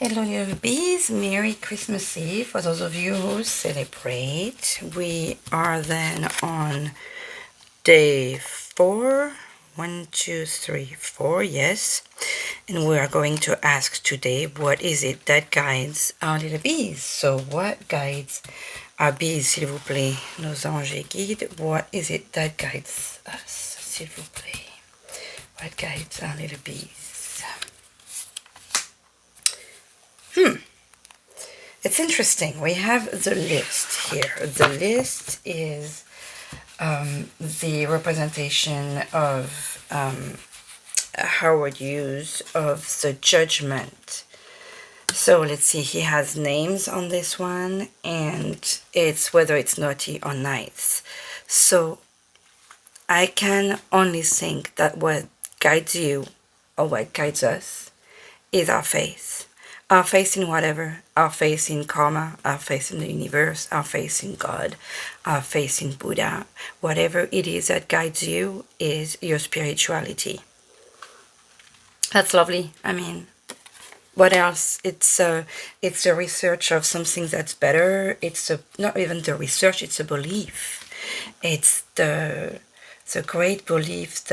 Hello little bees, Merry Christmas Eve for those of you who celebrate. We are then on day 4. 1, 2, 3, 4, yes. And we are going to ask today, what is it that guides our little bees? So what guides our bees, s'il vous plaît? Nos anges et guides, what is it that guides us, s'il vous plaît? What guides our little bees? It's interesting. We have the list here. The list is the representation of Howard Hughes of the judgment. So let's see, he has names on this one, and it's whether it's naughty or nice. So I can only think that what guides you, or what guides us, is our faith. Our faith in whatever, our faith in karma, our faith in the universe, our faith in God, our faith in Buddha. Whatever it is that guides you is your spirituality. That's lovely. I mean, what else? It's a research of something that's better. It's not even the research, it's a belief. It's the great belief,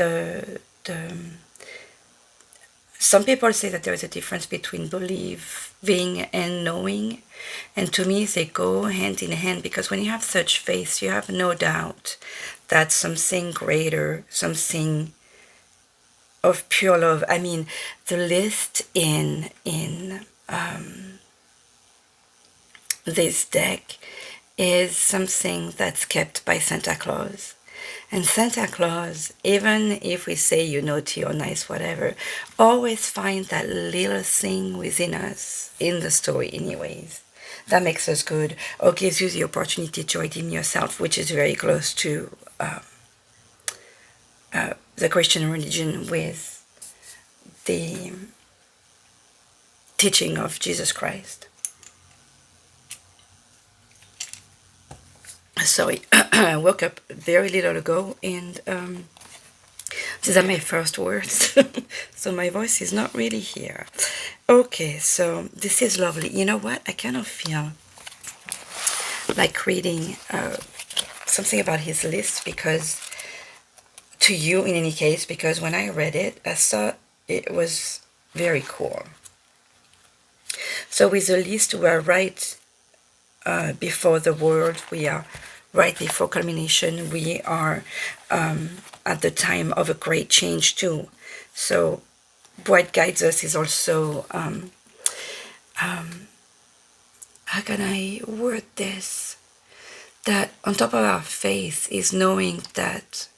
some people say that there is a difference between believing and knowing, and to me they go hand in hand, because when you have such faith, you have no doubt that something greater, something of pure love. I mean, the list in this deck is something that's kept by Santa Claus. And Santa Claus, even if we say you're naughty or nice, whatever, always find that little thing within us, in the story anyways, that makes us good, or gives you the opportunity to redeem yourself, which is very close to the Christian religion with the teaching of Jesus Christ. Sorry, I woke up very little ago, and these are my first words, so my voice is not really here. Okay, so this is lovely. You know what? I kind of feel like reading something about his list, because to you in any case, because when I read it, I thought it was very cool. So with the list, we are right before the world, we are right before culmination, we are at the time of a great change too. So what guides us is also, how can I word this? That on top of our faith is knowing that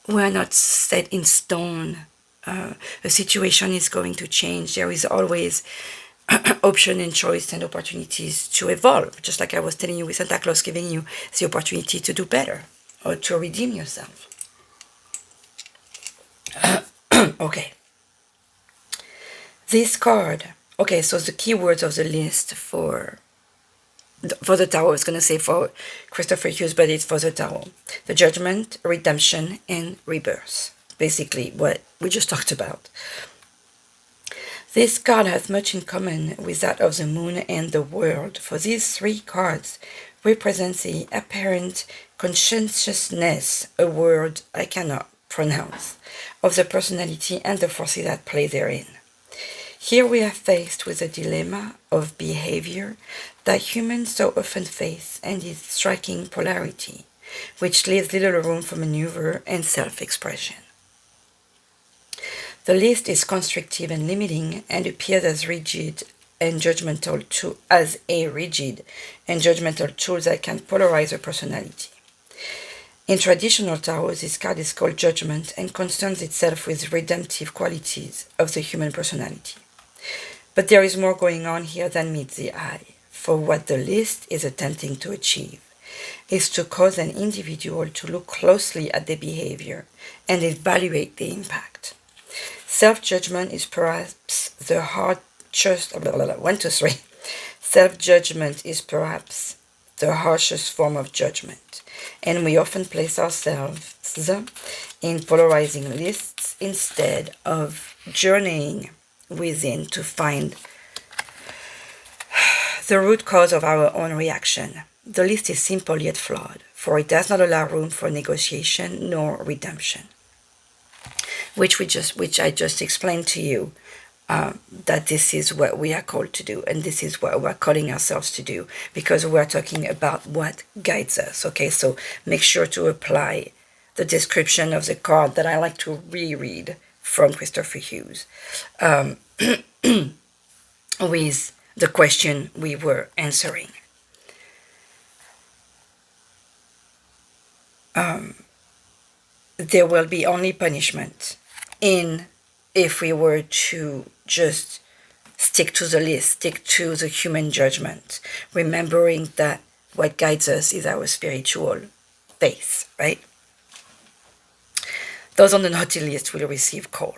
we're not set in stone. A situation is going to change. There is always option and choice and opportunities to evolve, just like I was telling you with Santa Claus giving you the opportunity to do better or to redeem yourself. Okay. This card, okay, so the keywords of the list for the tarot, I was going to say for Kristoffer Hughes, but it's for the tarot. The judgment, redemption, and rebirth. Basically what we just talked about. This card has much in common with that of the moon and the world, for these three cards represent the apparent conscientiousness, a word I cannot pronounce, of the personality and the forces that play therein. Here we are faced with a dilemma of behavior that humans so often face, and its striking polarity, which leaves little room for maneuver and self-expression. The list is constrictive and limiting, and appears as rigid and judgmental as a rigid and judgmental tool that can polarize a personality. In traditional tarot, this card is called judgment and concerns itself with redemptive qualities of the human personality. But there is more going on here than meets the eye, for what the list is attempting to achieve is to cause an individual to look closely at their behavior and evaluate the impact. Self-judgment is perhaps the harshest. Self-judgment is perhaps the harshest form of judgment, and we often place ourselves in polarizing lists instead of journeying within to find the root cause of our own reaction. The list is simple yet flawed, for it does not allow room for negotiation nor redemption. Which I just explained to you, that this is what we are called to do, and this is what we're calling ourselves to do, because we're talking about what guides us. Okay, so make sure to apply the description of the card that I like to reread from Kristoffer Hughes, with the question we were answering. There will be only punishment if we were to just stick to the list, stick to the human judgment, remembering that what guides us is our spiritual faith, right? Those on the naughty list will receive coal.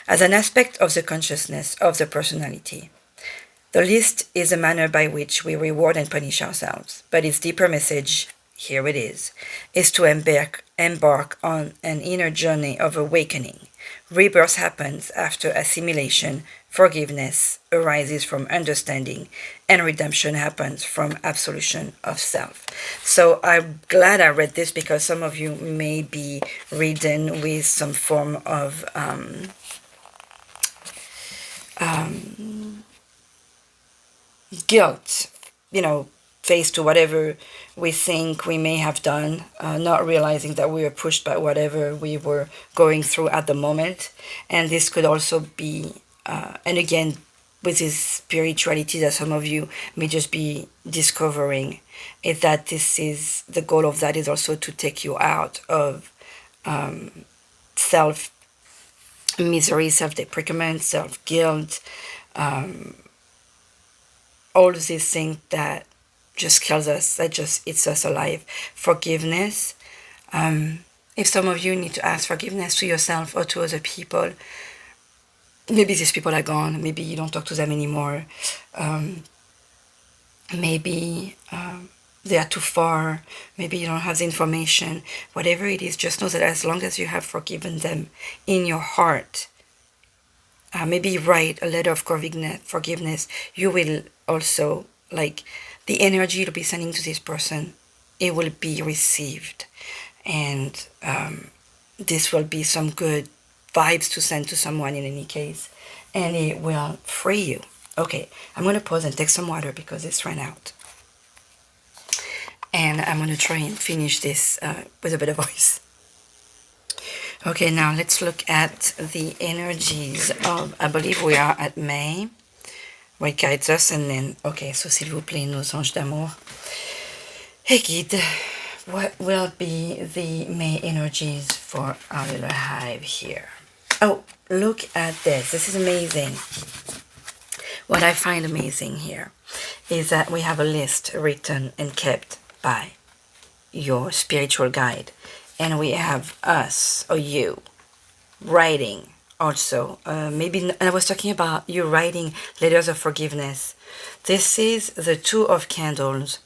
As an aspect of the consciousness of the personality, the list is a manner by which we reward and punish ourselves, but its deeper message, here it is to embark on an inner journey of awakening. Rebirth happens after assimilation, forgiveness arises from understanding, and redemption happens from absolution of self. So I'm glad I read this, because some of you may be reading with some form of guilt, faced to whatever we think we may have done, not realizing that we were pushed by whatever we were going through at the moment. And this could also be, and again, with this spirituality that some of you may just be discovering, is that this is, the goal of that is also to take you out of self-misery, self-deprecament, self-guilt, all of these things that just kills us, that just eats us alive. Forgiveness. If some of you need to ask forgiveness to yourself or to other people, maybe these people are gone, maybe you don't talk to them anymore, maybe they are too far, maybe you don't have the information, whatever it is, just know that as long as you have forgiven them in your heart, maybe write a letter of forgiveness, you will also, like, the energy you'll be sending to this person, it will be received. And this will be some good vibes to send to someone in any case. And it will free you. Okay, I'm going to pause and take some water because it's run out. And I'm going to try and finish this with a better voice. Okay, now let's look at the energies of, I believe we are at May, what guides us, and then, okay, so s'il vous plaît, nos anges d'amour. Hey, guide, what will be the May energies for our little hive here? Oh, look at this. This is amazing. What I find amazing here is that we have a list written and kept by your spiritual guide. And we have us, or you, writing also. Maybe I was talking about you writing letters of forgiveness. This is the Two of Candles.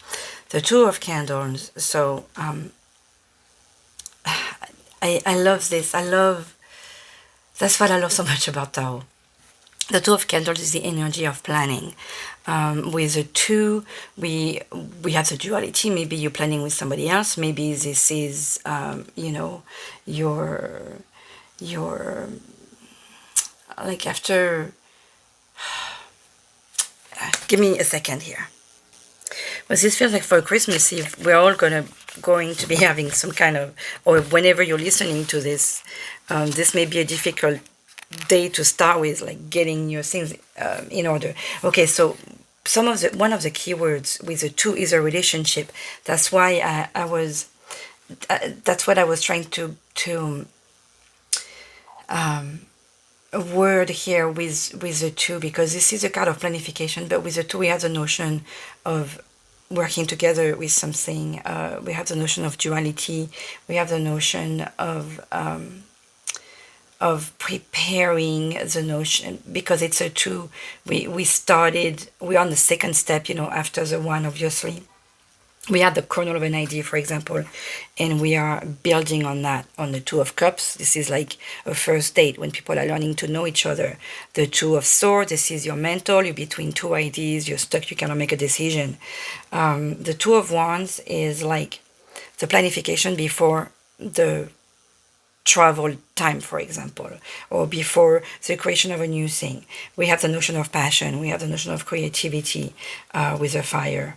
The Two of Candles. So I love this. That's what I love so much about Tarot. The Two of Candles is the energy of planning. With the two, we have the duality. Maybe you're planning with somebody else. Maybe this is, your like after. Give me a second here. Well, this feels like for Christmas Eve, we're all going to be having some kind of, or whenever you're listening to this, this may be a difficult day to start with, like getting your things in order. Okay, so one of the keywords with the two is a relationship. That's why that's what I was trying to word here with the two, because this is a card of planification, but with the two we have the notion of working together with something. We have the notion of duality. We have the notion of preparing the notion, because it's a two. We're on the second step, after the one, obviously. we had the kernel of an idea, for example, and we are building on that on the Two of Cups. This is like a first date when people are learning to know each other. The Two of Swords, this is your mental. You're between two ideas. You're stuck. You cannot make a decision. The Two of Wands is like the planification before the travel time, for example, or before the creation of a new thing. We have the notion of passion. We have the notion of creativity with the fire.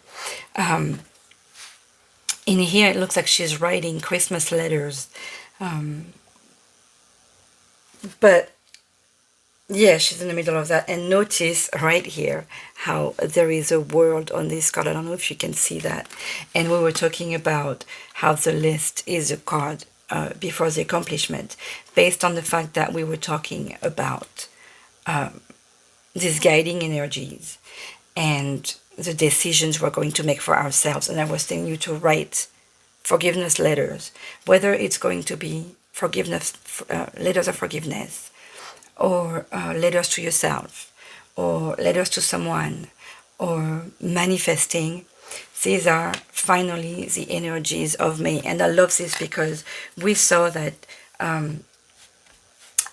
In here, it looks like she's writing Christmas letters. But yeah, she's in the middle of that. And notice right here how there is a world on this card. I don't know if you can see that. And we were talking about how the list is a card before the accomplishment, based on the fact that we were talking about these guiding energies and the decisions we're going to make for ourselves. And I was telling you to write forgiveness letters, whether it's going to be forgiveness, letters of forgiveness, or letters to yourself, or letters to someone, or manifesting. These are finally the energies of May. And I love this because we saw that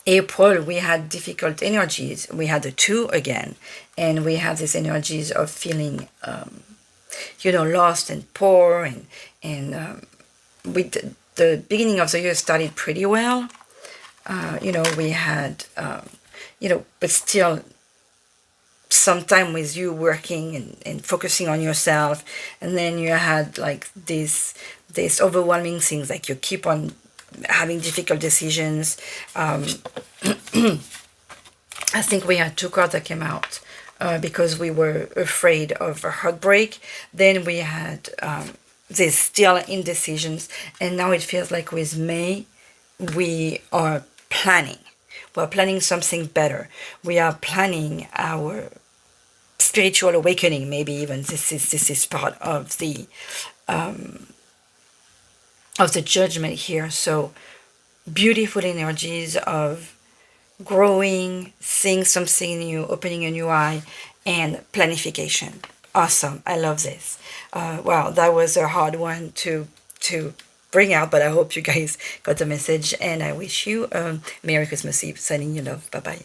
April, we had difficult energies. We had the two again, and we have these energies of feeling, lost and poor, and the beginning of the year started pretty well. We had, but still some time with you working and focusing on yourself, and then you had like this overwhelming things, like you keep on having difficult decisions. I think we had two cards that came out because we were afraid of a heartbreak. Then we had this still indecisions, and now it feels like with May we are planning. We're planning something better. We are planning our spiritual awakening. Maybe even this is part of the judgment here. So beautiful energies of growing, seeing something new, opening a new eye, and planification. Awesome. I love this. Wow, that was a hard one to bring out, but I hope you guys got the message, and I wish you a Merry Christmas Eve. Sending you love. Bye bye.